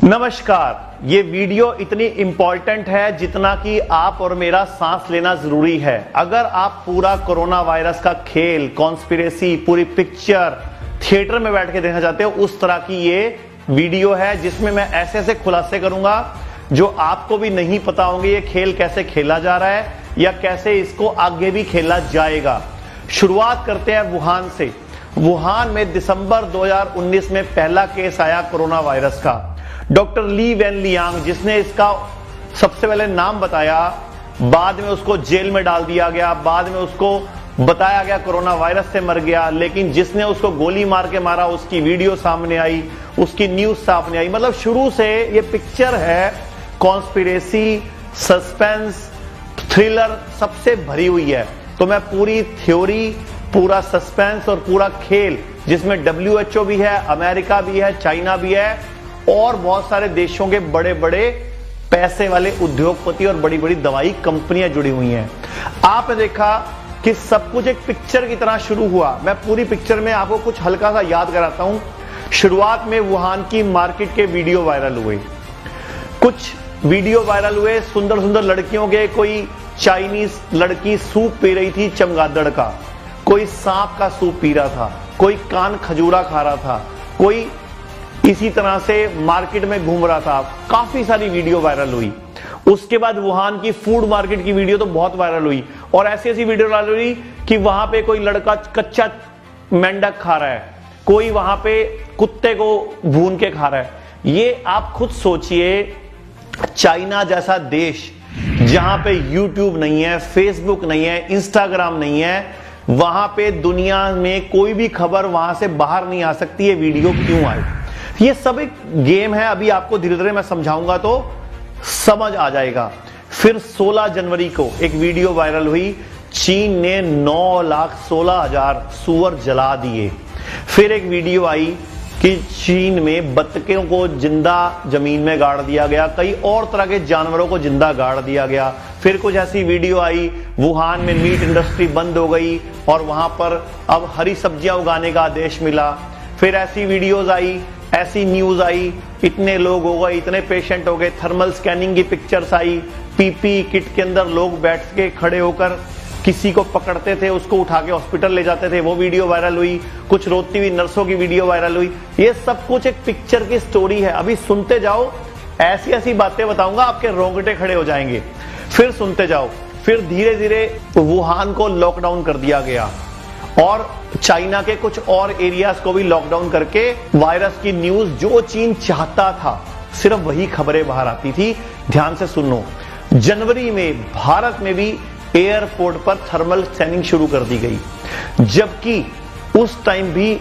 नमस्कार। ये वीडियो इतनी इंपॉर्टेंट है जितना कि आप और मेरा सांस लेना जरूरी है। अगर आप पूरा कोरोना वायरस का खेल, कॉन्स्पिरेसी, पूरी पिक्चर थिएटर में बैठ के देखना चाहते हो, उस तरह की ये वीडियो है जिसमें मैं ऐसे ऐसे खुलासे करूंगा जो आपको भी नहीं पता होंगे ये खेल कैसे खेला जा रहा है या कैसे इसको आगे भी खेला जाएगा। शुरुआत करते हैं वुहान से। वुहान में दिसंबर 2019 में पहला केस आया कोरोना वायरस का। डॉक्टर ली वेनलियांग, जिसने इसका सबसे पहले नाम बताया, बाद में उसको जेल में डाल दिया गया, बाद में उसको बताया गया कोरोना वायरस से मर गया, लेकिन जिसने उसको गोली मार के मारा उसकी वीडियो सामने आई, उसकी न्यूज सामने आई। मतलब शुरू से ये पिक्चर है कॉन्स्पिरेसी, सस्पेंस, थ्रिलर सबसे भरी हुई है। तो मैं पूरी थ्योरी, पूरा सस्पेंस और पूरा खेल, जिसमें WHO भी है, अमेरिका भी है, चाइना भी है और बहुत सारे देशों के बड़े बड़े पैसे वाले उद्योगपति और बड़ी बड़ी दवाई कंपनियां जुड़ी हुई हैं। आपने देखा कि सब कुछ एक पिक्चर की तरह शुरू हुआ। मैं पूरी पिक्चर में आपको कुछ हल्का सा याद कराता हूं। शुरुआत में वुहान की मार्केट के वीडियो वायरल हुए, कुछ वीडियो वायरल हुए सुंदर सुंदर लड़कियों के। कोई चाइनीज लड़की सूप पी रही थी चमगादड़ का, कोई सांप का सूप पी रहा था, कोई कान खजूरा खा रहा था, कोई इसी तरह से मार्केट में घूम रहा था। काफी सारी वीडियो वायरल हुई। उसके बाद वुहान की फूड मार्केट की वीडियो तो बहुत वायरल हुई और ऐसी ऐसी वीडियो वायरल हुई कि वहां पे कोई लड़का कच्चा मेंढक खा रहा है, कोई वहां पे कुत्ते को भून के खा रहा है। ये आप खुद सोचिए, चाइना जैसा देश जहां पे यूट्यूब नहीं है, फेसबुक नहीं है, इंस्टाग्राम नहीं है, वहां पे दुनिया में कोई भी खबर वहां से बाहर नहीं आ सकती। ये वीडियो क्यों आई? ये सब एक गेम है। अभी आपको धीरे धीरे मैं समझाऊंगा तो समझ आ जाएगा। फिर 16 जनवरी को एक वीडियो वायरल हुई। चीन ने 9,16,000 सूअर जला दिए। फिर एक वीडियो आई कि चीन में बत्तखों को जिंदा जमीन में गाड़ दिया गया, कई और तरह के जानवरों को जिंदा गाड़ दिया गया। फिर कुछ ऐसी वीडियो आई, वुहान में मीट इंडस्ट्री बंद हो गई और वहां पर अब हरी सब्जियां उगाने का आदेश मिला। फिर ऐसी वीडियोज आई, ऐसी न्यूज आई, इतने लोग हो गए, इतने पेशेंट हो गए। थर्मल स्कैनिंग की पिक्चर्स आई, पीपी किट के अंदर लोग बैठ के खड़े होकर किसी को पकड़ते थे, उसको उठा के हॉस्पिटल ले जाते थे, वो वीडियो वायरल हुई। कुछ रोती हुई नर्सों की वीडियो वायरल हुई। ये सब कुछ एक पिक्चर की स्टोरी है। अभी सुनते जाओ, ऐसी ऐसी बातें बताऊंगा आपके रोंगटे खड़े हो जाएंगे। फिर सुनते जाओ। फिर धीरे धीरे वुहान को लॉकडाउन कर दिया गया और चाइना के कुछ और एरियाज को भी लॉकडाउन करके वायरस की न्यूज जो चीन चाहता था सिर्फ वही खबरें बाहर आती थी। ध्यान से सुनो। जनवरी में भारत में भी एयरपोर्ट पर थर्मल स्कैनिंग शुरू कर दी गई, जबकि उस टाइम भी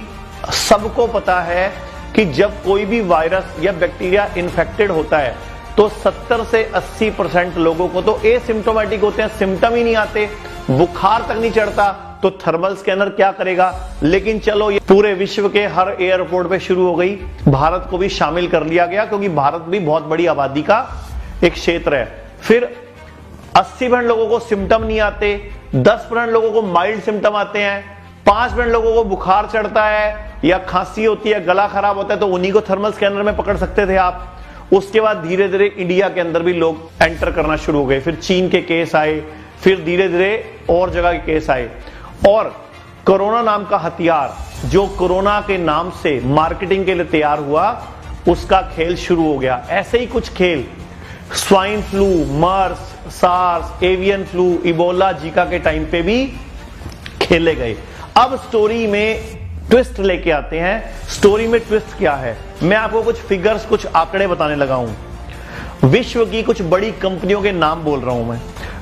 सबको पता है कि जब कोई भी वायरस या बैक्टीरिया इन्फेक्टेड होता है तो 70 से 80% लोगों को तो एसिम्प्टोमेटिक होते हैं, सिम्टम ही नहीं आते, बुखार तक नहीं चढ़ता, तो थर्मल स्कैनर क्या करेगा। लेकिन चलो, ये पूरे विश्व के हर एयरपोर्ट पे शुरू हो गई। भारत को भी शामिल कर लिया गया क्योंकि भारत भी बहुत बड़ी आबादी का एक क्षेत्र है। फिर 80% लोगों को सिम्टम नहीं आते, 10% लोगों को माइल्ड सिम्टम आते हैं, 5% लोगों को बुखार चढ़ता है या खांसी होती है, गला खराब होता है, तो उन्हीं को थर्मल स्कैनर में पकड़ सकते थे आप। उसके बाद धीरे धीरे इंडिया के अंदर भी लोग एंटर करना शुरू हो गए। फिर चीन के केस आए, फिर धीरे धीरे और जगह के केस आए और कोरोना नाम का हथियार जो कोरोना के नाम से मार्केटिंग के लिए तैयार हुआ, उसका खेल शुरू हो गया। ऐसे ही कुछ खेल swine flu, MERS, SARS, avian flu, Ebola, Zika के टाइम पे भी खेले गए। अब स्टोरी में ट्विस्ट लेके आते हैं। स्टोरी में ट्विस्ट क्या है? मैं आपको कुछ फिगर्स, कुछ आंकड़े बताने लगा हूं। विश्व की कुछ बड़ी कंपनियों के नाम बोल रहा हूं मैं।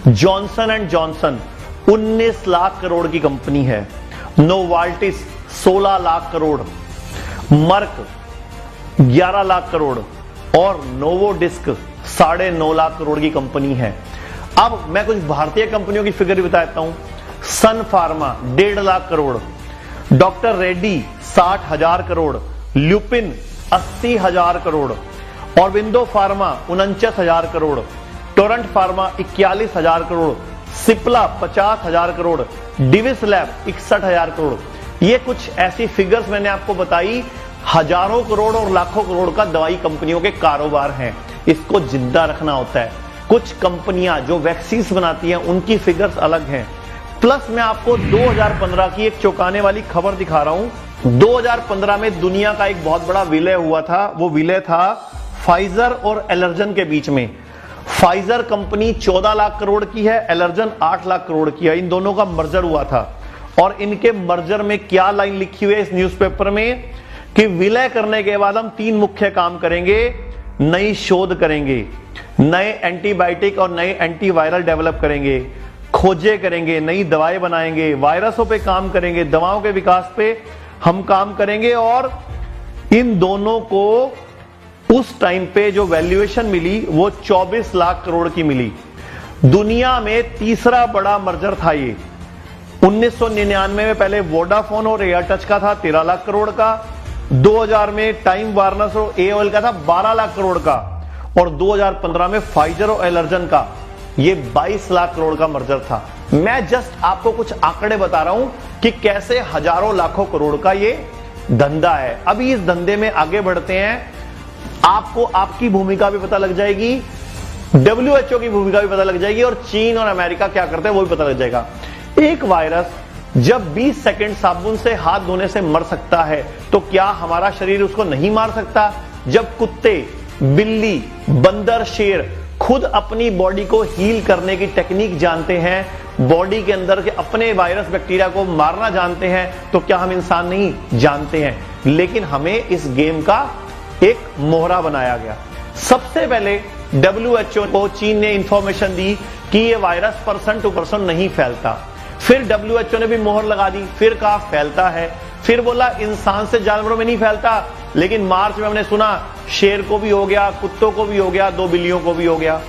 Johnson and Johnson 19 lakh crore की कंपनी है। नोवाल्टिस 16 लाख करोड़, मर्क 11 लाख करोड़ और नोवोडिस्क 9.5 लाख करोड़ की कंपनी है। अब मैं कुछ भारतीय कंपनियों की फिगर भी बताता हूं। Sun Pharma 1.5 lakh crore, doctor Reddy 60,000 crore, Lupin 80,000 crore, Aurobindo Pharma 49,000 crore, Torrent Pharma 41,000 crore, Cipla 50,000 crore, Divi's lab 61,000 crore. ये कुछ ऐसी फिगर्स मैंने आपको बताई। हजारों करोड़ और लाखों करोड़ का दवाई कंपनियों के कारोबार हैं, इसको जिंदा रखना होता है। कुछ कंपनियां जो वैक्सीन बनाती हैं उनकी फिगर्स अलग हैं। प्लस मैं आपको 2015 की एक चौंकाने वाली खबर दिखा रहा हूं। 2015 में दुनिया का एक बहुत बड़ा विलय हुआ था। वो विलय था फाइजर और एलर्जन के बीच में। फाइजर कंपनी 14 लाख करोड़ की है, एलर्जन 8 लाख करोड़ की है। इन दोनों का मर्जर हुआ था और इनके मर्जर में क्या लाइन लिखी हुई है इस न्यूज़पेपर में कि विलय करने के बाद हम 3 मुख्य काम करेंगे। नई शोध करेंगे, नए एंटीबायोटिक और नए एंटीवायरल डेवलप करेंगे, खोजें करेंगे, नई दवाएं बनाएंगे, वायरसों पे काम करेंगे, दवाओं के विकास पे हम काम करेंगे। और इन दोनों को उस टाइम पे जो वैल्यूएशन मिली वो 24 लाख करोड़ की मिली। दुनिया में तीसरा बड़ा मर्जर था ये। 1999 में पहले वोडाफोन और एयरटच का था 13 लाख करोड़ का। 2000 में टाइम वार्नर और एओएल का था 12 लाख करोड़ का। और 2015 में फाइजर और एलर्जन का ये 22 लाख करोड़ का मर्जर था। मैं जस्ट आपको कुछ आंकड़े बता रहा हूं कि कैसे हजारों लाखों करोड़ का ये धंधा है। अभी इस धंधे में आगे बढ़ते हैं, आपको आपकी भूमिका भी पता लग जाएगी, WHO की भूमिका भी पता लग जाएगी और चीन और अमेरिका क्या करते हैं वो भी पता लग जाएगा। एक वायरस जब 20 सेकंड साबुन से हाथ धोने से मर सकता है तो क्या हमारा शरीर उसको नहीं मार सकता? जब कुत्ते, बिल्ली, बंदर, शेर खुद अपनी बॉडी को हील करने की टेक्निक जानते हैं, बॉडी के अंदर के अपने वायरस बैक्टीरिया को मारना जानते हैं, तो क्या हम इंसान नहीं जानते हैं? लेकिन हमें इस गेम का एक मोहरा बनाया गया। सबसे पहले WHO को चीन ने इंफॉर्मेशन दी कि यह वायरस पर्सन टू पर्सन नहीं फैलता। फिर WHO ने भी मोहर लगा दी, फिर कहा फैलता है, फिर बोला इंसान से जानवरों में नहीं फैलता। लेकिन मार्च में हमने सुना शेर को भी हो गया, कुत्तों को भी हो गया, 2 बिल्लियों को भी हो गया।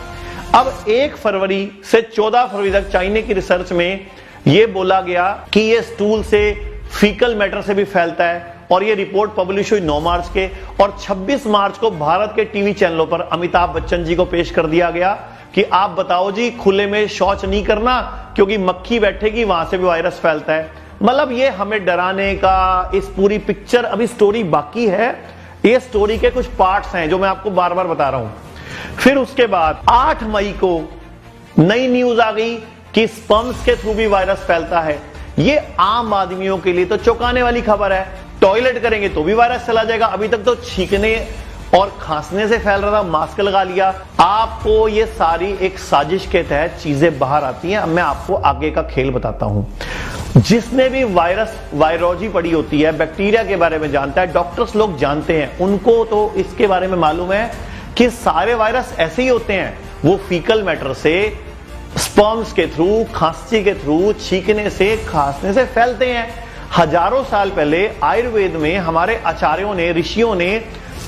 अब 1 फरवरी से 14 फरवरी तक चाइना की रिसर्च में यह बोला गया कि यह स्टूल से, फीकल मैटर से भी फैलता है और यह रिपोर्ट पब्लिश हुई 9 मार्च के। और 26 मार्च को भारत के टीवी चैनलों पर अमिताभ बच्चन जी को पेश कर दिया गया कि आप बताओ जी, खुले में शौच नहीं करना क्योंकि मक्खी बैठेगी, वहां से भी वायरस फैलता है। मतलब ये हमें डराने का, इस पूरी पिक्चर, अभी स्टोरी बाकी है। ये स्टोरी के कुछ पार्ट्स हैं जो मैं आपको बार बार बता रहा हूं। फिर उसके बाद 8 मई को नई न्यूज आ गई कि स्पर्म्स के थ्रू भी वायरस फैलता है। ये आम आदमियों के लिए तो चौंकाने वाली खबर है। टॉयलेट करेंगे तो भी वायरस चला जाएगा। अभी तक तो छींकने और खांसने से फैल रहा था, मास्क लगा लिया। आपको ये सारी एक साजिश के तहत चीजें बाहर आती हैं। अब मैं आपको आगे का खेल बताता हूं। जिसने भी वायरोलॉजी पढ़ी होती है, बैक्टीरिया के बारे में जानता है, डॉक्टर्स लोग जानते हैं, उनको तो इसके बारे में मालूम है कि सारे वायरस ऐसे ही होते हैं। वो फीकल मैटर से, स्पर्म्स के थ्रू, खांसी के थ्रू, छींकने से, खांसने से फैलते हैं। हजारों साल पहले आयुर्वेद में हमारे आचार्यों ने, ऋषियों ने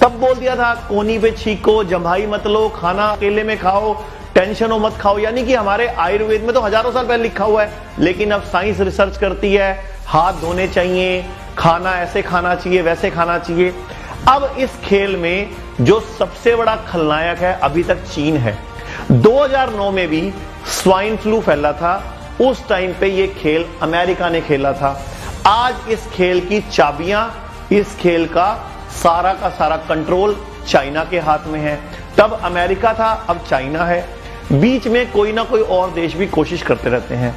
तब बोल दिया था कोनी पे छींको, जम्भाई मत लो, खाना अकेले में खाओ, टेंशन हो मत खाओ। यानी कि हमारे आयुर्वेद में तो हजारों साल पहले लिखा हुआ है। लेकिन अब साइंस रिसर्च करती है, हाथ धोने चाहिए, खाना ऐसे खाना चाहिए, वैसे खाना चाहिए। अब इस खेल में जो सबसे बड़ा खलनायक है अभी तक चीन है। 2009 में भी स्वाइन फ्लू फैला था, उस टाइम पे ये खेल अमेरिका ने खेला था। आज इस खेल की चाबियां, इस खेल का सारा कंट्रोल चाइना के हाथ में है। तब अमेरिका था, अब चाइना है। बीच में कोई ना कोई और देश भी कोशिश करते रहते हैं।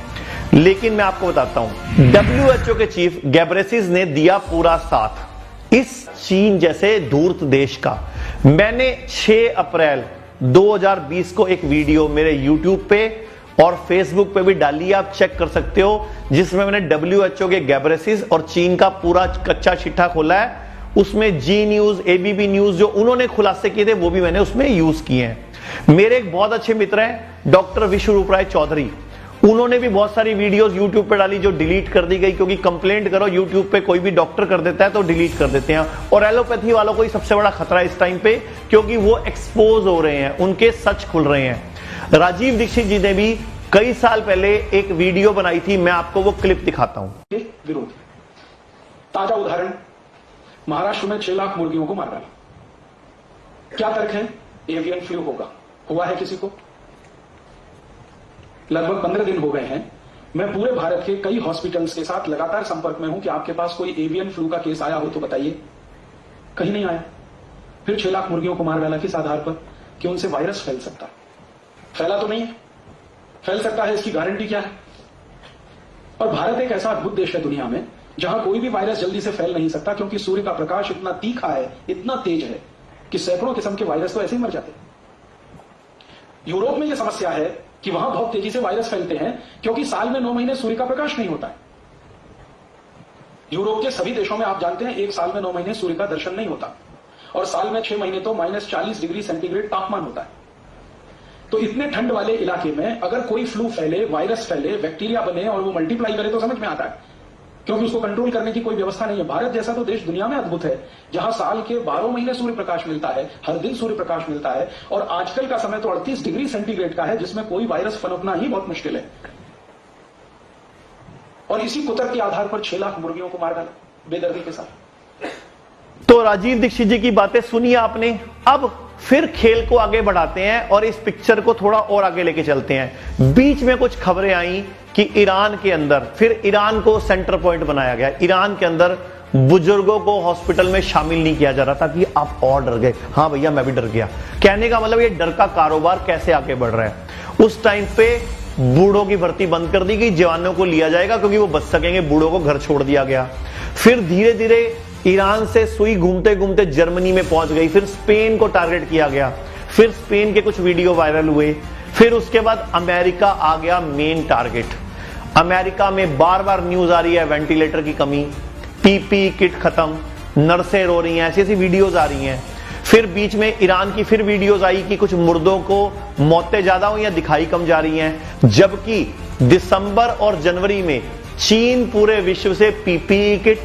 लेकिन मैं आपको बताता हूं, WHO के चीफ गैब्रेसिस ने दिया पूरा साथ इस चीन जैसे धूर्त देश का। मैंने 6 अप्रैल 2020 को एक वीडियो मेरे YouTube पे और Facebook पे भी डाली, आप चेक कर सकते हो, जिसमें मैंने WHO के गैब्रेसिस और चीन का पूरा कच्चा चिट्ठा खोला है। उसमें जी न्यूज, ABP न्यूज जो उन्होंने खुलासे किए थे वो भी मैंने उसमें यूज किए हैं। मेरे एक बहुत अच्छे मित्र हैं डॉक्टर विश्वरूप राय चौधरी, उन्होंने भी बहुत सारी वीडियोस YouTube पे डाली जो डिलीट कर दी गई, क्योंकि कंप्लेंट करो YouTube पे कोई भी डॉक्टर कर देता है तो डिलीट कर देते हैं। और एलोपैथी वालों को ही सबसे बड़ा खतरा है इस टाइम पे, क्योंकि वो एक्सपोज हो रहे हैं, उनके सच खुल रहे हैं। राजीव दीक्षित जी ने भी कई साल पहले एक वीडियो बनाई थी, मैं आपको वो क्लिप दिखाता हूं। विरोध, ताजा उदाहरण, महाराष्ट्र में 6 लाख मुर्गियों को मार डाला। क्या तर्क है? एवियन फ्लू होगा। हुआ है किसी को? लगभग 15 दिन हो गए हैं, मैं पूरे भारत के कई हॉस्पिटल्स के साथ लगातार संपर्क में हूं कि आपके पास कोई एवियन फ्लू का केस आया हो तो बताइए। कहीं नहीं आया। फिर 6 लाख मुर्गियों को मार डाला किस आधार पर कि उनसे वायरस फैल सकता है। फैला तो नहीं है, फैल सकता है इसकी गारंटी क्या है। और भारत एक ऐसा अद्भुत देश है दुनिया में जहां कोई भी वायरस जल्दी से फैल नहीं सकता, क्योंकि सूर्य का प्रकाश इतना तीखा है, इतना तेज है कि सैकड़ों किस्म के वायरस तो ऐसे ही मर जाते हैं। यूरोप में यह समस्या है कि वहां बहुत तेजी से वायरस फैलते हैं क्योंकि साल में 9 महीने सूर्य का प्रकाश नहीं होता है। यूरोप के सभी देशों में आप जानते हैं एक साल में 9 महीने सूर्य का दर्शन नहीं होता, और साल में 6 महीने तो -40 डिग्री सेंटीग्रेड तापमान होता है। तो इतने ठंड वाले इलाके में अगर कोई फ्लू फैले, वायरस फैले, बैक्टीरिया बने और वो मल्टीप्लाई करे तो समझ में आता है, क्योंकि उसको कंट्रोल करने की कोई व्यवस्था नहीं है। भारत जैसा तो देश दुनिया में अद्भुत है जहां साल के 12 महीने सूर्य प्रकाश मिलता है, हर दिन सूर्य प्रकाश मिलता है, और आजकल का समय तो 38 डिग्री सेंटीग्रेड का है जिसमें कोई वायरस पनपना ही बहुत मुश्किल है। और इसी कुदरत के आधार पर 6 लाख मुर्गियों को मार डाला बेदर्दी के साथ। तो राजीव दीक्षित जी की बातें सुनिए आपने। अब फिर खेल को आगे बढ़ाते हैं और इस पिक्चर को थोड़ा और आगे लेके चलते हैं। बीच में कुछ खबरें आई कि ईरान के अंदर फिर ईरान को सेंटर पॉइंट बनाया गया। ईरान के अंदर बुजुर्गों को हॉस्पिटल में शामिल नहीं किया जा रहा था कि आप और डर गए। हाँ भैया मैं भी डर गया। कहने का मतलब ये डर का कारोबार कैसे आगे बढ़ रहा है। उस टाइम पे बूढ़ों की भर्ती बंद कर दी गई, जवानों को लिया जाएगा क्योंकि वो बच सकेंगे, बूढ़ों को घर छोड़ दिया गया। फिर धीरे धीरे ईरान से सुई घूमते घूमते जर्मनी में पहुंच गई, फिर स्पेन को टारगेट किया गया, फिर स्पेन के कुछ वीडियो वायरल हुए, फिर उसके बाद अमेरिका आ गया मेन टारगेट। अमेरिका में बार बार न्यूज आ रही है वेंटिलेटर की कमी, पीपी किट खत्म, नर्सें रो रही हैं, ऐसी ऐसी वीडियोज आ रही हैं। फिर बीच में ईरान की फिर वीडियोज आई कि कुछ मुर्दों को मौतें ज्यादा हुई हैं, दिखाई कम जा रही हैं। जबकि दिसंबर और जनवरी में चीन पूरे विश्व से पीपीई किट,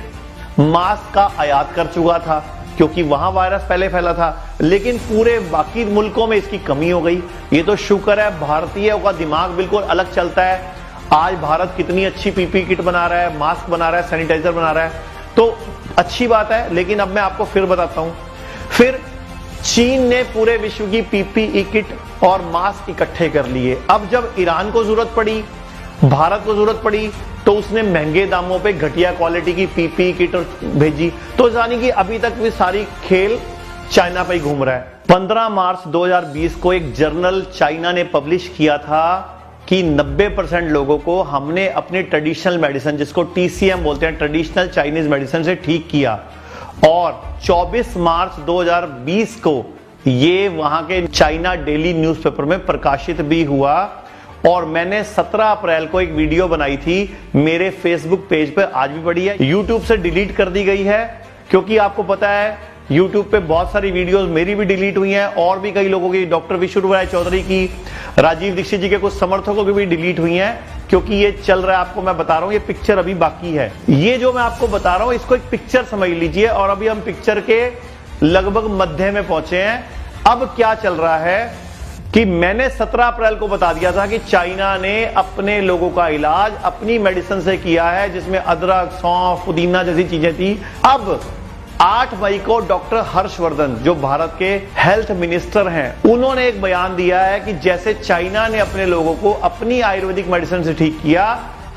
मास्क का आयात कर चुका था क्योंकि वहां वायरस पहले फैला था, लेकिन पूरे बाकी मुल्कों में इसकी कमी हो गई। ये तो शुक्र है भारतीयों का दिमाग बिल्कुल अलग चलता है। आज भारत कितनी अच्छी पीपी किट बना रहा है, मास्क बना रहा है, सैनिटाइजर बना रहा है, तो अच्छी बात है। लेकिन अब मैं आपको फिर बताता हूं, फिर चीन ने पूरे विश्व की पीपीई किट और मास्क इकट्ठे कर लिए। अब जब ईरान को जरूरत पड़ी, भारत को जरूरत पड़ी, तो उसने महंगे दामों पे घटिया क्वालिटी की पीपीई किट भेजी। तो जानी कि अभी तक भी सारी खेल चाइना पे ही घूम रहा है। 15 मार्च 2020 को एक जर्नल चाइना ने पब्लिश किया था कि 90% लोगों को हमने अपने ट्रेडिशनल मेडिसिन, जिसको TCM बोलते हैं, ट्रेडिशनल चाइनीज मेडिसिन से ठीक किया। और 24 मार्च 2020 को ये वहां के चाइना डेली न्यूज़पेपर में प्रकाशित भी हुआ। और मैंने 17 अप्रैल को एक वीडियो बनाई थी मेरे फेसबुक पेज पे, आज भी पड़ी है। यूट्यूब से डिलीट कर दी गई है क्योंकि आपको पता है यूट्यूब पे बहुत सारी वीडियोस मेरी भी डिलीट हुई हैं, और भी कई लोगों की, डॉक्टर विशु राय चौधरी की, राजीव दीक्षित जी के कुछ समर्थकों की भी डिलीट हुई हैं, क्योंकि ये चल रहा है। आपको मैं बता रहा हूं, ये पिक्चर अभी बाकी है। ये जो मैं आपको बता रहा हूं इसको एक पिक्चर समझ लीजिए। और अभी हम पिक्चर के लगभग मध्य में पहुंचे हैं। अब क्या चल रहा है कि मैंने 17 अप्रैल को बता दिया था कि चाइना ने अपने लोगों का इलाज अपनी मेडिसिन से किया है, जिसमें अदरक, सौंफ, पुदीना जैसी चीजें थी। अब 8 मई को डॉक्टर हर्षवर्धन, जो भारत के हेल्थ मिनिस्टर हैं, उन्होंने एक बयान दिया है कि जैसे चाइना ने अपने लोगों को अपनी आयुर्वेदिक मेडिसिन से ठीक किया,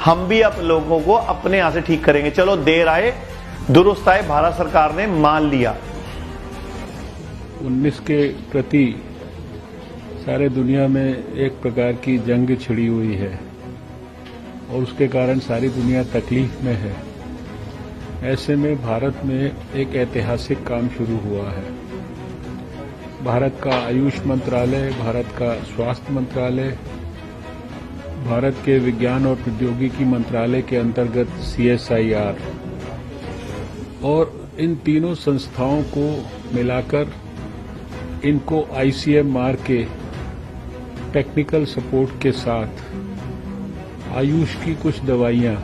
हम भी अपने लोगों को अपने यहां से ठीक करेंगे। चलो देर आए दुरुस्त आए, भारत सरकार ने मान लिया। 19 के प्रति सारे दुनिया में एक प्रकार की जंग छिड़ी हुई है और उसके कारण सारी दुनिया तकलीफ में है। ऐसे में भारत में एक ऐतिहासिक काम शुरू हुआ है। भारत का आयुष मंत्रालय, भारत का स्वास्थ्य मंत्रालय, भारत के विज्ञान और प्रौद्योगिकी मंत्रालय के अंतर्गत CSIR, और इन तीनों संस्थाओं को मिलाकर इनको ICMR के टेक्निकल सपोर्ट के साथ आयुष की कुछ दवाइयां,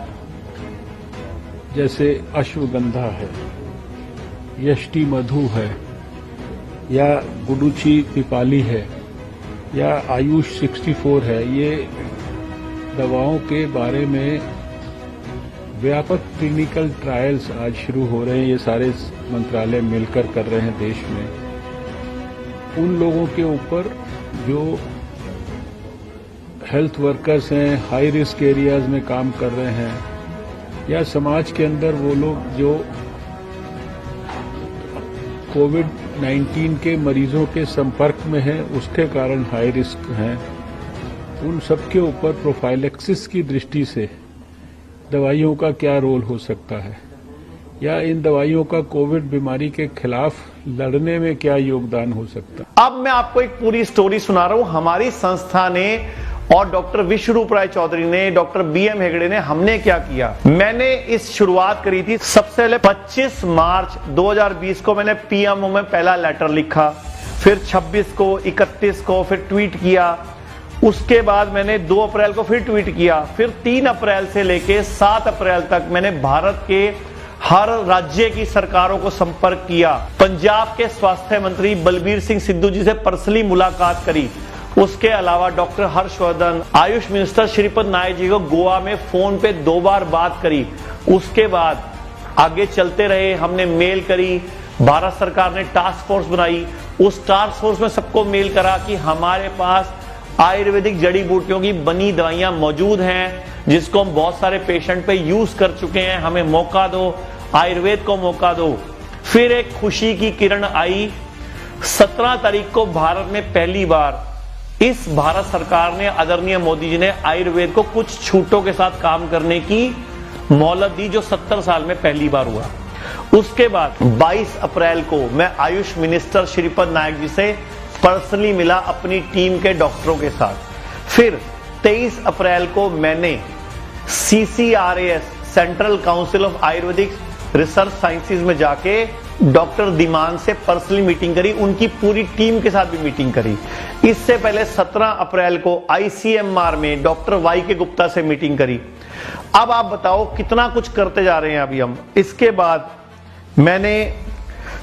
जैसे अश्वगंधा है, यष्टि मधु है, या गुडुची पिपाली है, या आयुष 64 है, ये दवाओं के बारे में व्यापक क्लिनिकल ट्रायल्स आज शुरू हो रहे हैं। ये सारे मंत्रालय मिलकर कर रहे हैं देश में। उन लोगों के ऊपर जो हेल्थ वर्कर्स हैं, हाई रिस्क एरियाज में काम कर रहे हैं, या समाज के अंदर वो लोग जो कोविड-19 के मरीजों के संपर्क में हैं, उसके कारण हाई रिस्क हैं, उन सबके ऊपर प्रोफाइलेक्सिस की दृष्टि से दवाइयों का क्या रोल हो सकता है, या इन दवाइयों का कोविड बीमारी के खिलाफ लड़ने में क्या योगदान हो सकता है। अब मैं आपको एक पूरी स्टोरी सुना रहा हूं। हमारी संस्था ने और डॉक्टर विश्वरूप राय चौधरी ने, डॉक्टर बीएम हेगड़े ने, हमने क्या किया। मैंने इस शुरुआत करी थी सबसे पहले 25 मार्च 2020 को मैंने पीएमओ में पहला लेटर लिखा, फिर 26 को, 31 को फिर ट्वीट किया, उसके बाद मैंने 2 अप्रैल को फिर ट्वीट किया, फिर 3 अप्रैल से लेके 7 अप्रैल तक मैंने भारत के हर राज्य की सरकारों को संपर्क किया। पंजाब के स्वास्थ्य मंत्री बलबीर सिंह सिद्धू जी से पर्सनली मुलाकात करी। उसके अलावा डॉक्टर हर्षवर्धन, आयुष मिनिस्टर श्रीपद नायक जी को गोवा में फोन पे 2 बार बात करी। उसके बाद आगे चलते रहे, हमने मेल करी, भारत सरकार ने टास्क फोर्स बनाई, उस टास्क फोर्स में सबको मेल करा कि हमारे पास आयुर्वेदिक जड़ी बूटियों की बनी दवाइयां मौजूद हैं, जिसको हम बहुत सारे पेशेंट पे यूज कर चुके हैं, हमें मौका दो, आयुर्वेद को मौका दो। फिर एक खुशी की किरण आई। 17 तारीख को भारत में पहली बार इस भारत सरकार ने, आदरणीय मोदी जी ने आयुर्वेद को कुछ छूटों के साथ काम करने की मोहलत दी, जो 70 साल में पहली बार हुआ। उसके बाद 22 अप्रैल को मैं आयुष मिनिस्टर श्रीपद नायक जी से पर्सनली मिला अपनी टीम के डॉक्टरों के साथ। फिर 23 अप्रैल को मैंने CCRAS, central council of Ayurvedic research sciences में जाके डॉक्टर दिमान से पर्सनली मीटिंग करी, उनकी पूरी टीम के साथ भी मीटिंग करी। इससे पहले 17 अप्रैल को ICMR में डॉक्टर वाई के गुप्ता से मीटिंग करी। अब आप बताओ कितना कुछ करते जा रहे हैं अभी हम। इसके बाद मैंने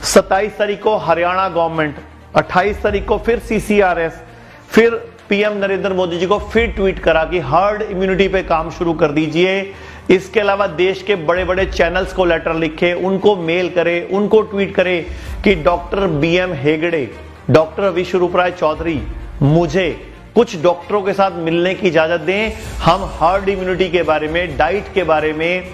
27 तारीख को हरियाणा गवर्नमेंट, 28 तारीख को फिर CCRS, फिर पीएम नरेंद्र मोदी जी को फिर ट्वीट करा कि हर्ड इम्यूनिटी पे काम शुरू कर दीजिए। इसके अलावा देश के बड़े बड़े चैनल्स को लेटर लिखे, उनको मेल करे, उनको ट्वीट करे कि डॉक्टर बीएम हेगड़े, डॉक्टर विश्वरूप राय चौधरी, मुझे कुछ डॉक्टरों के साथ मिलने की इजाजत दें। हम हर्ड इम्यूनिटी के बारे में, डाइट के बारे में,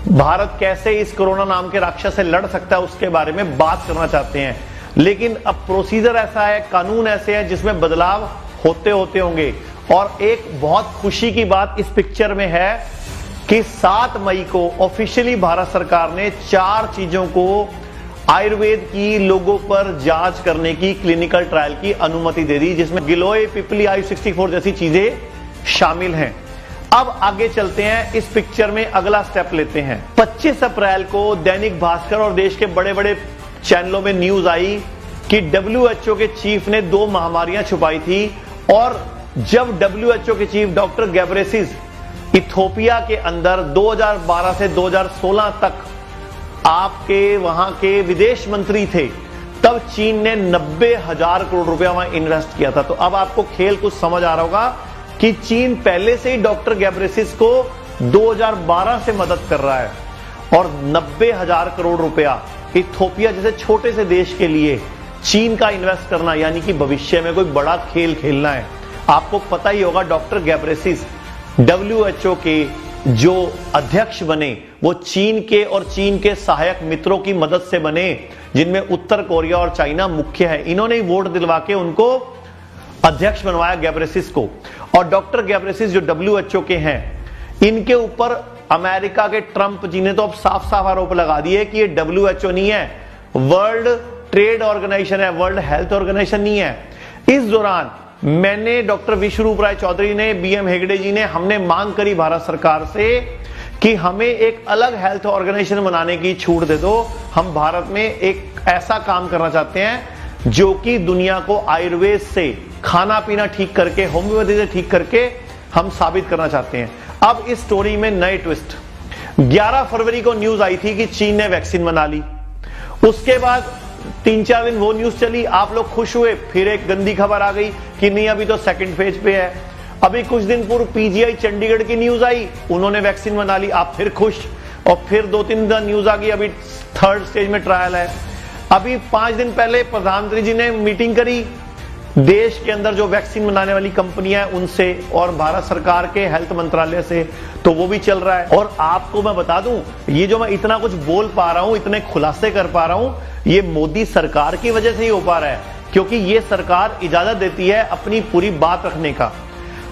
भारत कैसे इस कोरोना नाम के राक्षस से लड़ सकता है उसके बारे में बात करना चाहते हैं। लेकिन अब प्रोसीजर ऐसा है, कानून ऐसे है जिसमें बदलाव होते होंगे। और एक बहुत खुशी की बात इस पिक्चर में है कि 7 मई को ऑफिशियली भारत सरकार ने 4 चीजों को आयुर्वेद की लोगों पर जांच करने की क्लिनिकल ट्रायल की अनुमति दे दी, जिसमें गिलोय, पिपली, आयु64 जैसी चीजें शामिल हैं। अब आगे चलते हैं, इस पिक्चर में अगला स्टेप लेते हैं। 25 अप्रैल को दैनिक भास्कर और देश के बड़े बड़े चैनलों में न्यूज आई कि WHO के चीफ ने 2 महामारियां छुपाई थी। और जब WHO के चीफ डॉक्टर गैब्रेसिस इथियोपिया के अंदर 2012 से 2016 तक आपके वहां के विदेश मंत्री थे, तब चीन ने 90,000 करोड़ रुपया वहां इन्वेस्ट किया था। तो अब आपको खेल कुछ समझ आ रहा होगा कि चीन पहले से ही डॉक्टर गैब्रेसिस को 2012 से मदद कर रहा है। और 90,000 करोड़ रुपया इथियोपिया जैसे छोटे से देश के लिए चीन का इन्वेस्ट करना, यानी कि भविष्य में कोई बड़ा खेल खेलना है। आपको पता ही होगा डॉक्टर गैब्रेसिस WHO के जो अध्यक्ष बने वो चीन के और चीन के सहायक मित्रों की मदद से बने, जिनमें उत्तर कोरिया और चाइना मुख्य है। इन्होंने ही वोट दिलवा के उनको अध्यक्ष बनवाया गैब्रेसिस को। और डॉक्टर गैब्रेसिस जो WHO के हैं, इनके ऊपर अमेरिका के ट्रंप जी ने तो अब साफ साफ आरोप लगा दिए कि ये WHO नहीं है, वर्ल्ड ट्रेड ऑर्गेनाइजेशन है, वर्ल्ड हेल्थ ऑर्गेनाइजेशन नहीं है। इस दौरान मैंने, डॉक्टर विश्वरूप राय चौधरी ने, बीएम हेगड़े जी ने, हमने मांग करी भारत सरकार से कि हमें एक अलग हेल्थ ऑर्गेनाइजेशन बनाने की छूट दे दो। हम भारत में एक ऐसा काम करना चाहते हैं जो कि दुनिया को आयुर्वेद से खाना पीना ठीक करके, होम्योपैथी से ठीक करके हम साबित करना चाहते हैं। अब इस स्टोरी में नए ट्विस्ट। 11 फरवरी को न्यूज आई थी कि चीन ने वैक्सीन बना ली। उसके बाद 3-4 दिन वो न्यूज चली, आप लोग खुश हुए। फिर एक गंदी खबर आ गई कि नहीं, अभी तो सेकंड फेज पे है। अभी कुछ दिन पूर्व PGI चंडीगढ़ की न्यूज आई, उन्होंने वैक्सीन बना ली, आप फिर खुश। और फिर 2-3 दिन न्यूज आ गई अभी 3rd स्टेज में ट्रायल है। अभी 5 दिन पहले प्रधानमंत्री जी ने मीटिंग करी देश के अंदर जो वैक्सीन बनाने वाली कंपनियां हैं उनसे, और भारत सरकार के हेल्थ मंत्रालय से, तो वो भी चल रहा है। और आपको मैं बता दूं, ये जो मैं इतना कुछ बोल पा रहा हूं, इतने खुलासे कर पा रहा हूं, ये मोदी सरकार की वजह से ही हो पा रहा है, क्योंकि ये सरकार इजाजत देती है अपनी पूरी बात रखने का।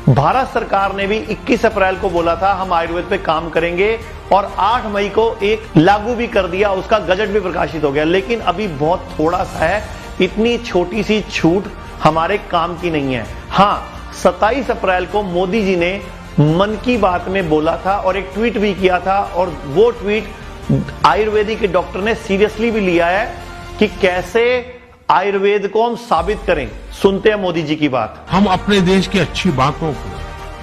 भारत सरकार ने भी 21 अप्रैल को बोला था हम आयुर्वेद पे काम करेंगे, और 8 मई को एक लागू भी कर दिया, उसका गजट भी प्रकाशित हो गया। लेकिन अभी बहुत थोड़ा सा है, इतनी छोटी सी छूट हमारे काम की नहीं है। हाँ, 27 अप्रैल को मोदी जी ने मन की बात में बोला था और एक ट्वीट भी किया था, और वो ट्वीट आयुर्वेदिक के डॉक्टर ने सीरियसली भी लिया है कि कैसे आयुर्वेद को हम साबित करें। सुनते हैं मोदी जी की बात। हम अपने देश की अच्छी बातों को,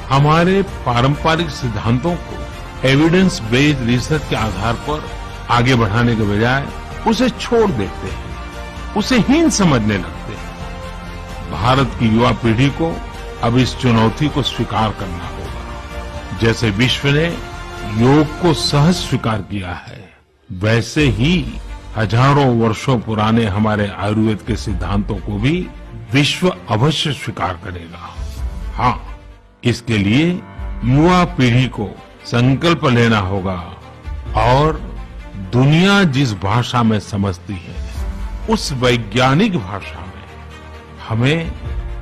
हमारे पारंपरिक सिद्धांतों को एविडेंस बेस्ड रिसर्च के आधार पर आगे बढ़ाने के बजाय उसे छोड़ देते हैं, उसे हीन समझने लगते हैं। भारत की युवा पीढ़ी को अब इस चुनौती को स्वीकार करना होगा। जैसे विश्व ने योग को सहज स्वीकार किया है, वैसे ही हजारों वर्षों पुराने हमारे आयुर्वेद के सिद्धांतों को भी विश्व अवश्य स्वीकार करेगा। हाँ, इसके लिए युवा पीढ़ी को संकल्प लेना होगा और दुनिया जिस भाषा में समझती है उस वैज्ञानिक भाषा में हमें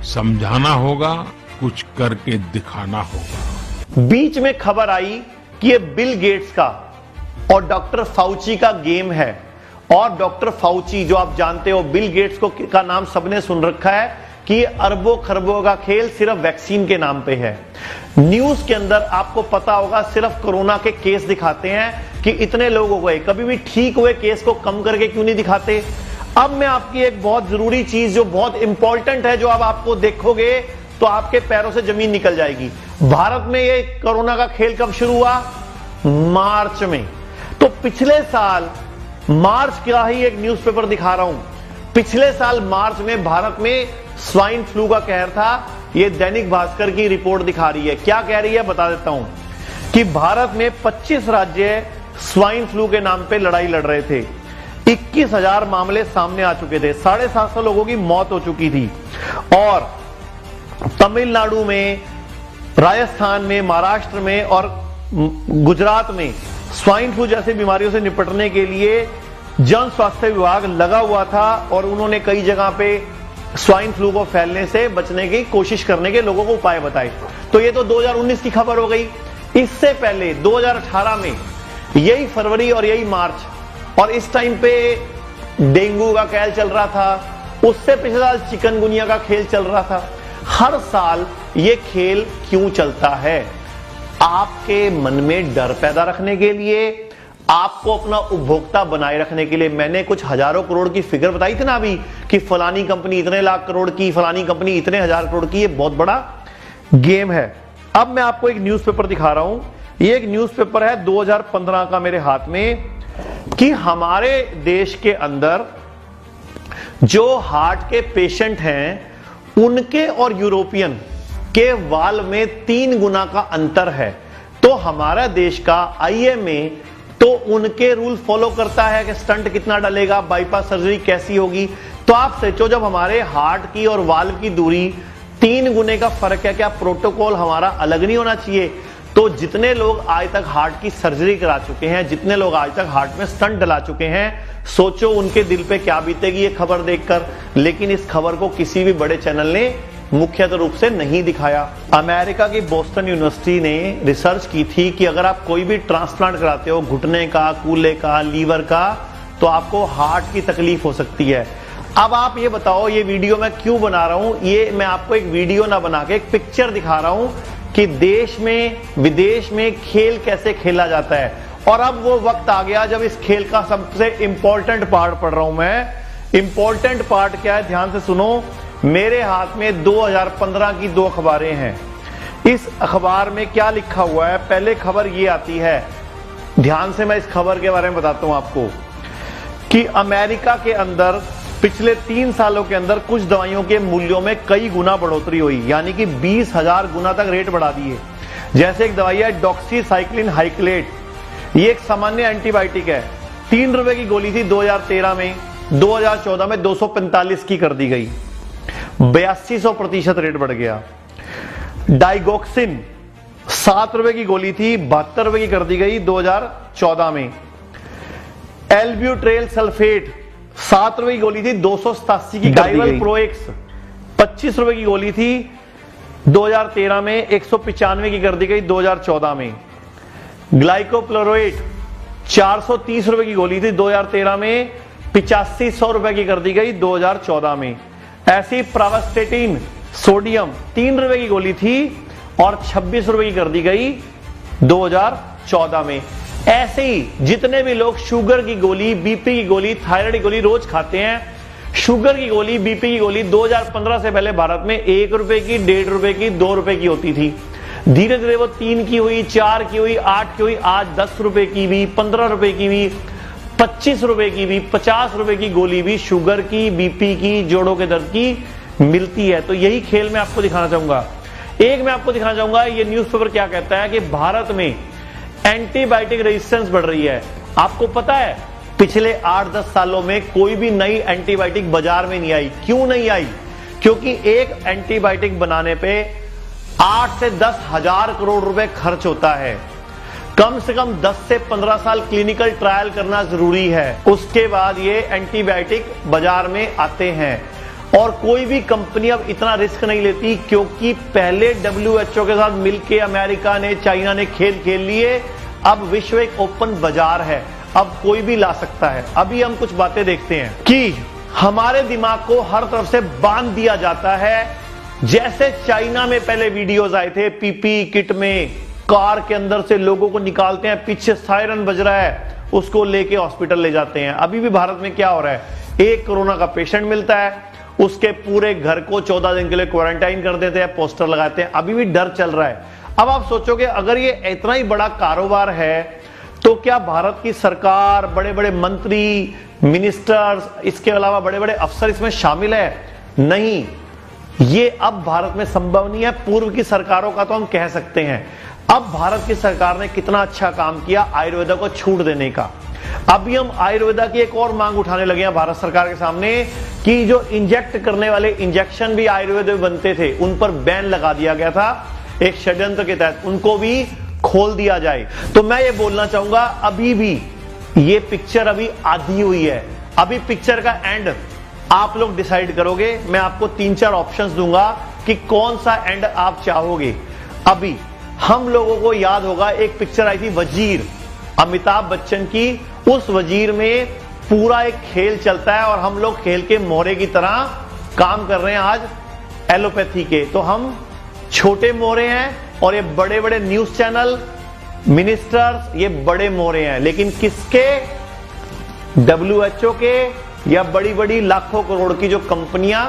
समझाना होगा, कुछ करके दिखाना होगा। बीच में खबर आई कि ये बिल गेट्स का और डॉक्टर फाउची का गेम है, और डॉक्टर फाउची जो आप जानते हो, बिल गेट्स को का नाम सबने सुन रखा है कि अरबों खरबों का खेल सिर्फ वैक्सीन के नाम पे है। न्यूज के अंदर आपको पता होगा सिर्फ कोरोना के केस दिखाते हैं कि इतने लोग हो गए, कभी भी ठीक हुए केस को कम करके क्यों नहीं दिखाते। अब मैं आपकी एक बहुत जरूरी चीज जो बहुत इंपॉर्टेंट है, जो अब आपको देखोगे तो आपके पैरों से जमीन निकल जाएगी। भारत में ये कोरोना का खेल कब शुरू हुआ? मार्च में। तो पिछले साल मार्च का ही एक न्यूज़पेपर दिखा रहा हूं, पिछले साल मार्च में भारत में स्वाइन फ्लू का कहर था। ये दैनिक भास्कर की रिपोर्ट दिखा रही है। क्या कह रही है बता देता हूं कि भारत में 25 राज्य स्वाइन फ्लू के नाम पे लड़ाई लड़ रहे थे। 21,000 मामले सामने आ चुके थे, 750 लोगों की मौत हो चुकी थी, और तमिलनाडु में, राजस्थान में, महाराष्ट्र में और गुजरात में स्वाइन फ्लू जैसी बीमारियों से निपटने के लिए जन स्वास्थ्य विभाग लगा हुआ था, और उन्होंने कई जगह पे स्वाइन फ्लू को फैलने से बचने की कोशिश करने के लोगों को उपाय बताए। तो ये तो 2019 की खबर हो गई। इससे पहले 2018 में यही फरवरी और यही मार्च, और इस टाइम पे डेंगू का खेल चल रहा था, उससे पिछले साल चिकनगुनिया का खेल चल रहा था। हर साल ये खेल क्यों चलता है? आपके मन में डर पैदा रखने के लिए, आपको अपना उपभोक्ता बनाए रखने के लिए। मैंने कुछ हजारों करोड़ की फिगर बताई थी ना अभी, कि फलानी कंपनी इतने लाख करोड़ की, फलानी कंपनी इतने हजार करोड़ की। ये बहुत बड़ा गेम है। अब मैं आपको एक न्यूज़पेपर दिखा रहा हूं। ये एक न्यूज़पेपर है 2015 का मेरे हाथ में, कि हमारे देश के अंदर जो हार्ट के पेशेंट हैं उनके और यूरोपियन के वाल में 3 गुना का अंतर है। तो हमारा देश का IMA तो उनके रूल फॉलो करता है कि स्टंट कितना डलेगा, बाईपास सर्जरी कैसी होगी। तो आप सोचो, जब हमारे हार्ट की और वाल की दूरी 3 गुने का फर्क है, क्या प्रोटोकॉल हमारा अलग नहीं होना चाहिए? तो जितने लोग आज तक हार्ट की सर्जरी करा चुके हैं, जितने लोग आज तक हार्ट में स्टंट डला चुके हैं, सोचो उनके दिल पे क्या बीतेगी ये खबर देखकर। लेकिन इस खबर को किसी भी बड़े चैनल ने मुख्यतः रूप से नहीं दिखाया। अमेरिका की बोस्टन यूनिवर्सिटी ने रिसर्च की थी कि अगर आप कोई भी ट्रांसप्लांट कराते हो, घुटने का, कूल्हे का, लीवर का, तो आपको हार्ट की तकलीफ हो सकती है। अब आप ये बताओ, ये वीडियो मैं क्यों बना रहा हूं? ये मैं आपको एक वीडियो ना बना के एक पिक्चर दिखा रहा हूं कि देश में विदेश में खेल कैसे खेला जाता है। और अब वो वक्त आ गया जब इस खेल का सबसे इंपॉर्टेंट पार्ट पढ़ रहा हूं मैं। इंपॉर्टेंट पार्ट क्या है, ध्यान से सुनो। मेरे हाथ में 2015 की 2 अखबारें हैं। इस अखबार में क्या लिखा हुआ है? पहले खबर ये आती है, ध्यान से मैं इस खबर के बारे में बताता हूं आपको, कि अमेरिका के अंदर पिछले 3 सालों के अंदर कुछ दवाइयों के मूल्यों में कई गुना बढ़ोतरी हुई, यानी कि 20,000 गुना तक रेट बढ़ा दिए। जैसे एक दवाई है डॉक्सीसाइक्लिन हाइक्लेट, ये एक सामान्य एंटीबायोटिक है। 3 रुपए की गोली थी 2013 में, 2014 में 245 की कर दी गई। 8200% रेट बढ़ गया। डाइगोक्सिन 7 रुपए की गोली थी, 72 रुपए की कर दी गई 2014 में। एल्ब्यूट्रेल सल्फेट 7 रुपए की गोली थी, 287 की कर दी गई। प्रोएक्स 25 रुपए की गोली थी 2013 में, 195 की कर दी गई 2014 में। ग्लाइकोप्लोरोएट 430 रुपए की गोली थी 2013 में, 8500 रुपए की कर दी गई 2014 में। ऐसी प्रावास्टेटिन सोडियम 3 रुपए की गोली थी और 26 रुपए की कर दी गई 2014 में। ऐसे ही जितने भी लोग शुगर की गोली, बीपी की गोली, थायराइड की गोली रोज खाते हैं, शुगर की गोली, बीपी की गोली 2015 से पहले भारत में 1 रुपए की, 1.5 रुपए की, 2 रुपए की होती थी। धीरे धीरे वो 3 की हुई, 4 की हुई, 8 की हुई, आज 10 रुपए की भी, 15 रुपए की भी, 25 रुपए की भी, 50 रुपए की गोली भी शुगर की, बीपी की, जोड़ों के दर्द की मिलती है। तो यही खेल मैं आपको दिखाना चाहूंगा। एक मैं आपको दिखाना चाहूंगा, ये न्यूज़पेपर क्या कहता है कि भारत में एंटीबायोटिक रेजिस्टेंस बढ़ रही है। आपको पता है पिछले 8-10 सालों में कोई भी नई एंटीबायोटिक बाजार में नहीं आई। क्यों नहीं आई? क्योंकि एक एंटीबायोटिक बनाने पे 8 से 10 हजार करोड़ रुपए खर्च होता है। कम से कम 10 से 15 साल क्लिनिकल ट्रायल करना जरूरी है, उसके बाद ये एंटीबायोटिक बाजार में आते हैं। और कोई भी कंपनी अब इतना रिस्क नहीं लेती, क्योंकि पहले WHO के साथ मिलकर अमेरिका ने, चाइना ने खेल खेल लिए। अब विश्व एक ओपन बाजार है, अब कोई भी ला सकता है। अभी हम कुछ बातें देखते हैं कि हमारे दिमाग को हर तरफ से बांध दिया जाता है। जैसे चाइना में पहले वीडियोस आए थे, पीपी किट में कार के अंदर से लोगों को निकालते हैं, पीछे सायरन बज रहा है, उसको लेके हॉस्पिटल ले जाते हैं। अभी भी भारत में क्या हो रहा है, एक कोरोना का पेशेंट मिलता है, उसके पूरे घर को 14 दिन के लिए क्वारंटाइन कर देते हैं, पोस्टर लगाते हैं। अभी भी डर चल रहा है। अब आप सोचोगे अगर ये इतना ही बड़ा कारोबार है तो क्या भारत की सरकार, बड़े बड़े मंत्री, मिनिस्टर्स, इसके अलावा बड़े बड़े अफसर इसमें शामिल है? नहीं, ये अब भारत में संभव नहीं है। पूर्व की सरकारों का तो हम कह सकते हैं। अब भारत की सरकार ने कितना अच्छा काम किया आयुर्वेदा को छूट देने का। अभी हम आयुर्वेदा की एक और मांग उठाने लगे हैं भारत सरकार के सामने कि जो इंजेक्ट करने वाले इंजेक्शन भी आयुर्वेद में बनते थे, उन पर बैन लगा दिया गया था एक षड्यंत्र के तहत, उनको भी खोल दिया जाए। तो मैं ये बोलना चाहूंगा, अभी भी ये पिक्चर अभी आधी हुई है। अभी पिक्चर का एंड आप लोग डिसाइड करोगे। मैं आपको 3-4 ऑप्शंस दूंगा कि कौन सा एंड आप चाहोगे। अभी हम लोगों को याद होगा एक पिक्चर आई थी वजीर, अमिताभ बच्चन की। उस वजीर में पूरा एक खेल चलता है और हम लोग खेल के मोहरे की तरह काम कर रहे हैं आज एलोपैथी के। तो हम छोटे मोहरे हैं और ये बड़े बड़े न्यूज चैनल, मिनिस्टर्स, ये बड़े मोहरे हैं। लेकिन किसके? WHO के, या बड़ी बड़ी लाखों करोड़ की जो कंपनियां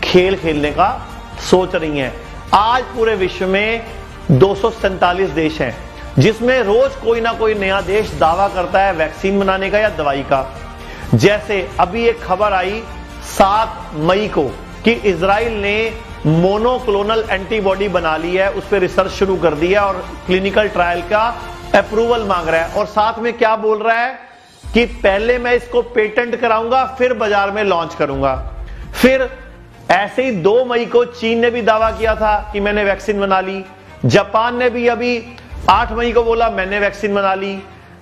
खेल खेलने का सोच रही हैं। आज पूरे विश्व में 247 देश हैं, जिसमें रोज कोई ना कोई नया देश दावा करता है वैक्सीन बनाने का या दवाई का। जैसे अभी एक खबर आई 7 मई को कि इजराइल ने मोनोक्लोनल एंटीबॉडी बना ली है, उस पर रिसर्च शुरू कर दिया और क्लिनिकल ट्रायल का अप्रूवल मांग रहा है। और साथ में क्या बोल रहा है कि पहले मैं इसको पेटेंट कराऊंगा, फिर बाजार में लॉन्च करूंगा। फिर ऐसे ही 2 मई को चीन ने भी दावा किया था कि मैंने वैक्सीन बना ली। जापान ने भी अभी 8 मई को बोला मैंने वैक्सीन बना ली।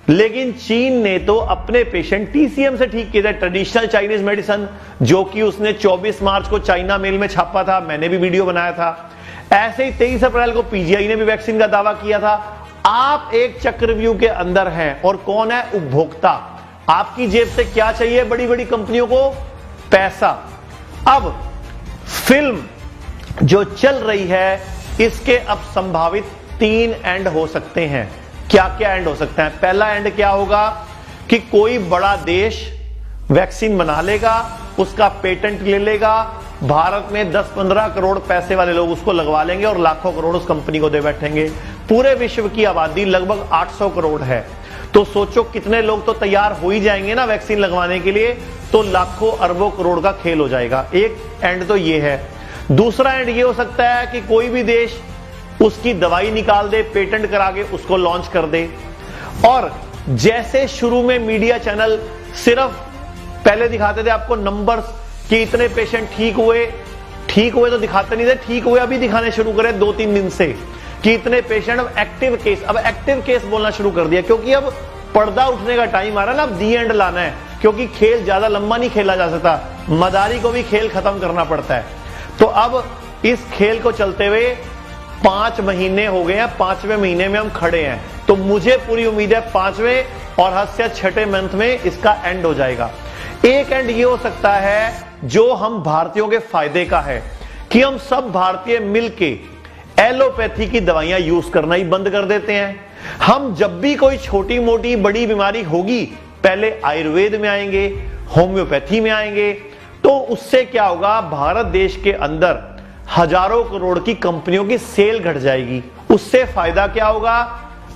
लेकिन चीन ने तो अपने पेशेंट TCM से ठीक किए थे, ट्रेडिशनल चाइनीज मेडिसिन, जो कि उसने 24 मार्च को चाइना मेल में छापा था, मैंने भी वीडियो बनाया था। ऐसे ही 23 अप्रैल को PGI ने भी वैक्सीन का दावा किया था। आप एक चक्रव्यूह के अंदर हैं और कौन है? उपभोक्ता। आपकी जेब से क्या चाहिए बड़ी बड़ी कंपनियों को? पैसा। अब फिल्म जो चल रही है, इसके अब संभावित 3 एंड हो सकते हैं। क्या क्या एंड हो सकते हैं? पहला एंड क्या होगा कि कोई बड़ा देश वैक्सीन बना लेगा, उसका पेटेंट ले लेगा, भारत में 10-15 करोड़ पैसे वाले लोग उसको लगवा लेंगे और लाखों करोड़ उस कंपनी को दे बैठेंगे। पूरे विश्व की आबादी लगभग 800 करोड़ है, तो सोचो कितने लोग तो तैयार हो ही जाएंगे ना वैक्सीन लगवाने के लिए, तो लाखों अरबों करोड़ का खेल हो जाएगा। एक एंड तो ये है। दूसरा एंड ये हो सकता है कि कोई भी देश उसकी दवाई निकाल दे, पेटेंट करा के उसको लॉन्च कर दे। और जैसे शुरू में मीडिया चैनल सिर्फ पहले दिखाते थे आपको नंबर्स कि इतने पेशेंट ठीक हुए, ठीक हुए तो दिखाते नहीं थे, ठीक हुए अभी दिखाने शुरू करे 2-3 दिन से कि इतने पेशेंट। अब एक्टिव केस बोलना शुरू कर दिया, क्योंकि अब पर्दा उठने का टाइम आ रहा है ना, अब दी एंड लाना है, क्योंकि खेल ज्यादा लंबा नहीं खेला जा सकता, मदारी को भी खेल खत्म करना पड़ता है। तो अब इस खेल को चलते हुए 5 महीने हो गए हैं, 5वें महीने में हम खड़े हैं। तो मुझे पूरी उम्मीद है 5वें और हद से 6ठे मंथ में इसका एंड हो जाएगा। एक एंड ये हो सकता है जो हम भारतीयों के फायदे का है कि हम सब भारतीय मिलके एलोपैथी की दवाइयां यूज करना ही बंद कर देते हैं। हम जब भी कोई छोटी मोटी बड़ी बीमारी होगी पहले आयुर्वेद में आएंगे, होम्योपैथी में आएंगे। तो उससे क्या होगा, भारत देश के अंदर हजारों करोड़ की कंपनियों की सेल घट जाएगी। उससे फायदा क्या होगा,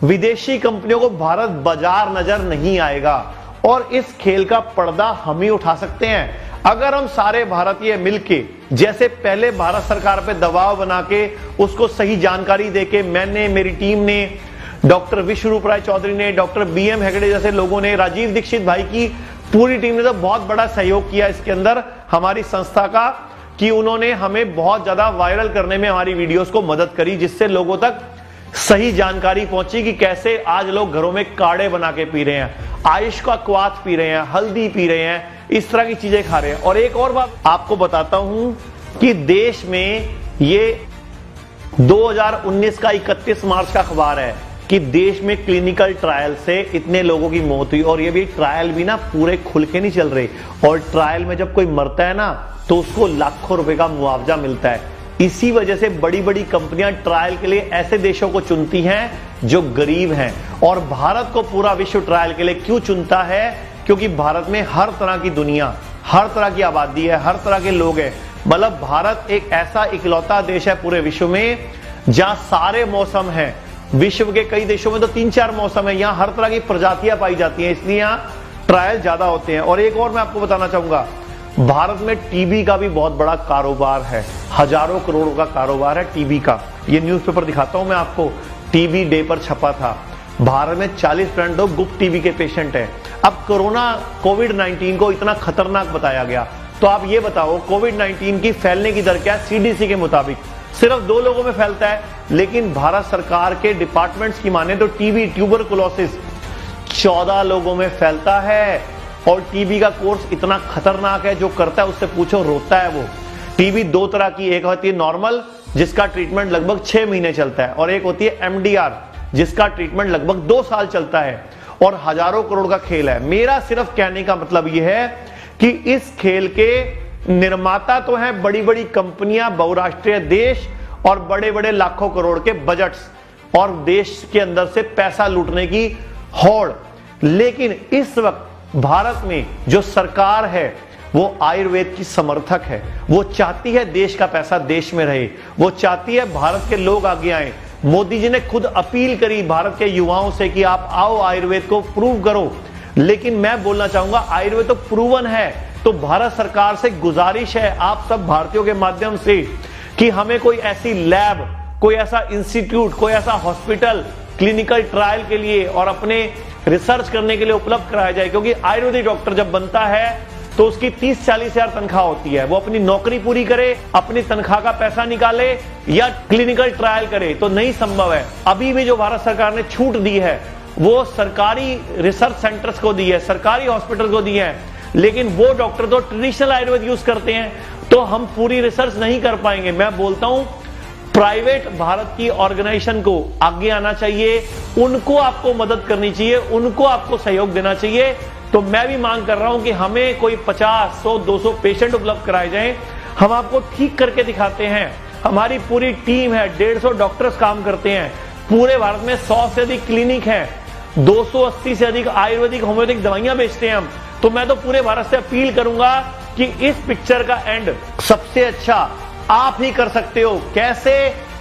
विदेशी कंपनियों को भारत बाजार नजर नहीं आएगा और इस खेल का पर्दा हम ही उठा सकते हैं अगर हम सारे भारतीय मिलके, जैसे पहले भारत सरकार पे दबाव बना के उसको सही जानकारी देके मैंने, मेरी टीम ने, डॉक्टर विश्वरूप राय चौधरी ने, डॉक्टर BM हेगड़े जैसे लोगों ने, राजीव दीक्षित भाई की पूरी टीम ने तो बहुत बड़ा सहयोग किया इसके अंदर हमारी संस्था का, कि उन्होंने हमें बहुत ज्यादा वायरल करने में हमारी वीडियोस को मदद करी, जिससे लोगों तक सही जानकारी पहुंची कि कैसे आज लोग घरों में काढ़े बना के पी रहे हैं, आयुष का क्वाथ पी रहे हैं, हल्दी पी रहे हैं, इस तरह की चीजें खा रहे हैं। और एक और बात आपको बताता हूं कि देश में ये 2019 का 31 मार्च का अखबार है कि देश में क्लिनिकल ट्रायल से इतने लोगों की मौत हुई, और ये भी ट्रायल भी ना पूरे खुल के नहीं चल रहे। और ट्रायल में जब कोई मरता है ना तो उसको लाखों रुपए का मुआवजा मिलता है। इसी वजह से बड़ी बड़ी कंपनियां ट्रायल के लिए ऐसे देशों को चुनती हैं जो गरीब हैं। और भारत को पूरा विश्व ट्रायल के लिए क्यों चुनता है, क्योंकि भारत में हर तरह की दुनिया, हर तरह की आबादी है, हर तरह के लोग हैं। मतलब भारत एक ऐसा इकलौता देश है पूरे विश्व में जहां सारे मौसम हैं। विश्व के कई देशों में तो 3-4 मौसम है, यहां हर तरह की प्रजातियां पाई जाती हैं, इसलिए यहां ट्रायल ज्यादा होते हैं। और एक और मैं आपको बताना चाहूंगा, भारत में टीबी का भी बहुत बड़ा कारोबार है, हजारों करोड़ों का कारोबार है टीबी का। ये न्यूज़पेपर दिखाता हूं मैं आपको, टीबी डे पर छपा था। भारत में 40% लोग गुप्त टीबी के पेशेंट हैं। अब कोविड-19 को इतना खतरनाक बताया गया, तो आप ये बताओ कोविड-19 की फैलने की दर क्या है? CDC के मुताबिक सिर्फ 2 लोगों में फैलता है, लेकिन भारत सरकार के डिपार्टमेंट्स की माने तो टीबी, ट्यूबरकुलोसिस 14 लोगों में फैलता है। और टीबी का कोर्स इतना खतरनाक है, जो करता है उससे पूछो रोता है वो। टीबी 2 तरह की, एक होती है नॉर्मल जिसका ट्रीटमेंट लगभग 6 महीने चलता है, और एक होती है MDR जिसका ट्रीटमेंट लगभग 2 साल चलता है, और हजारों करोड़ का खेल है। मेरा सिर्फ कहने का मतलब यह है कि इस खेल के निर्माता तो हैं बड़ी बड़ी कंपनियां, बहुराष्ट्रीय देश और बड़े बड़े लाखों करोड़ के बजट्स और देश के अंदर से पैसा लूटने की होड़। लेकिन इस वक्त भारत में जो सरकार है वो आयुर्वेद की समर्थक है। वो चाहती है देश का पैसा देश में रहे, वो चाहती है भारत के लोग आगे आए। मोदी जी ने खुद अपील करी भारत के युवाओं से कि आप आओ आयुर्वेद को प्रूव करो। लेकिन मैं बोलना चाहूंगा आयुर्वेद तो प्रूवन है, तो भारत सरकार से गुजारिश है आप सब भारतीयों के माध्यम से कि हमें कोई ऐसी लैब, कोई ऐसा इंस्टीट्यूट, कोई ऐसा हॉस्पिटल क्लिनिकल ट्रायल के लिए और अपने रिसर्च करने के लिए उपलब्ध कराया जाए। क्योंकि आयुर्वेदिक डॉक्टर जब बनता है तो उसकी 30-40 हजार तनख्वाह होती है, वो अपनी नौकरी पूरी करे, अपनी तनख्वाह का पैसा निकाले या क्लिनिकल ट्रायल करे, तो नहीं संभव है। अभी भी जो भारत सरकार ने छूट दी है वो सरकारी रिसर्च सेंटर्स को दी है, सरकारी हॉस्पिटल को दी है, लेकिन वो डॉक्टर तो ट्रेडिशनल आयुर्वेद यूज करते हैं, तो हम पूरी रिसर्च नहीं कर पाएंगे। मैं बोलता हूं प्राइवेट भारत की ऑर्गेनाइजेशन को आगे आना चाहिए, उनको आपको मदद करनी चाहिए, उनको आपको सहयोग देना चाहिए। तो मैं भी मांग कर रहा हूं कि हमें कोई 50, 100, 200 पेशेंट उपलब्ध कराए जाएं, हम आपको ठीक करके दिखाते हैं। हमारी पूरी टीम है, 150 डॉक्टर्स काम करते हैं, पूरे भारत में 100 से अधिक क्लिनिक है, 280 से अधिक आयुर्वेदिक होम्योपैथिक दवाइयां बेचते हैं हम। तो मैं तो पूरे भारत से अपील करूंगा कि इस पिक्चर का एंड सबसे अच्छा आप ही कर सकते हो। कैसे?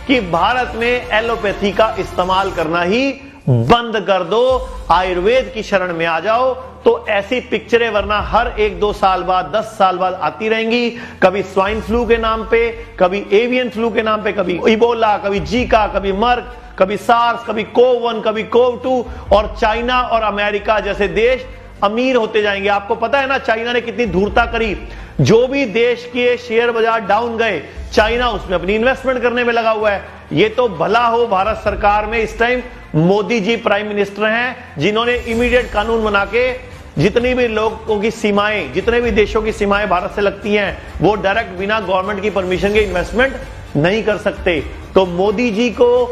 कि भारत में एलोपैथी का इस्तेमाल करना ही बंद कर दो, आयुर्वेद की शरण में आ जाओ। तो ऐसी पिक्चरें वरना हर 1-2 साल बाद, 10 साल बाद आती रहेंगी, कभी स्वाइन फ्लू के नाम पे, कभी एवियन फ्लू के नाम पे, कभी इबोला, कभी जीका, कभी मर्क, कभी सार्स, कभी कोव 1, कभी कोव 2, और चाइना और अमेरिका जैसे देश अमीर होते जाएंगे। आपको पता है ना चाइना ने कितनी धूर्ता करी, जो भी देश के शेयर बाजार डाउन गए, चाइना उसमें अपनी इन्वेस्टमेंट करने में लगा हुआ है। ये तो भला हो भारत सरकार में इस time Modi ji prime minister हैं, जिन्होंने इमीडिएट कानून बना के जितनी भी लोगों की सीमाएं, जितने भी देशों की सीमाएं भारत से लगती हैं, वो डायरेक्ट बिना गवर्नमेंट की परमिशन के इन्वेस्टमेंट नहीं कर सकते। तो मोदी जी को,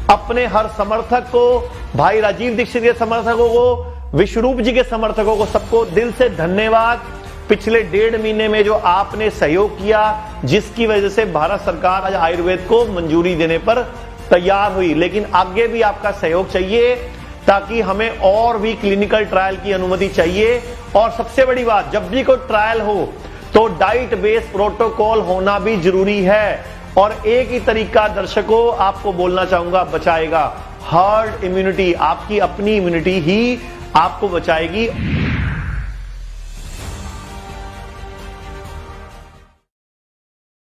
अपने हर समर्थक को, भाई राजीव दीक्षित के समर्थकों को, विश्वरूप जी के समर्थकों को, सबको दिल से धन्यवाद। पिछले 1.5 महीने में जो आपने सहयोग किया, जिसकी वजह से भारत सरकार आज आयुर्वेद को मंजूरी देने पर तैयार हुई, लेकिन आगे भी आपका सहयोग चाहिए, ताकि हमें और भी क्लिनिकल ट्रायल की अनुमति चाहिए। और सबसे बड़ी बात, जब भी कोई ट्रायल हो तो डाइट बेस्ड प्रोटोकॉल होना भी जरूरी है। और एक ही तरीका दर्शकों आपको बोलना चाहूंगा बचाएगा, हर्ड इम्यूनिटी। आपकी अपनी इम्यूनिटी ही आपको बचाएगी।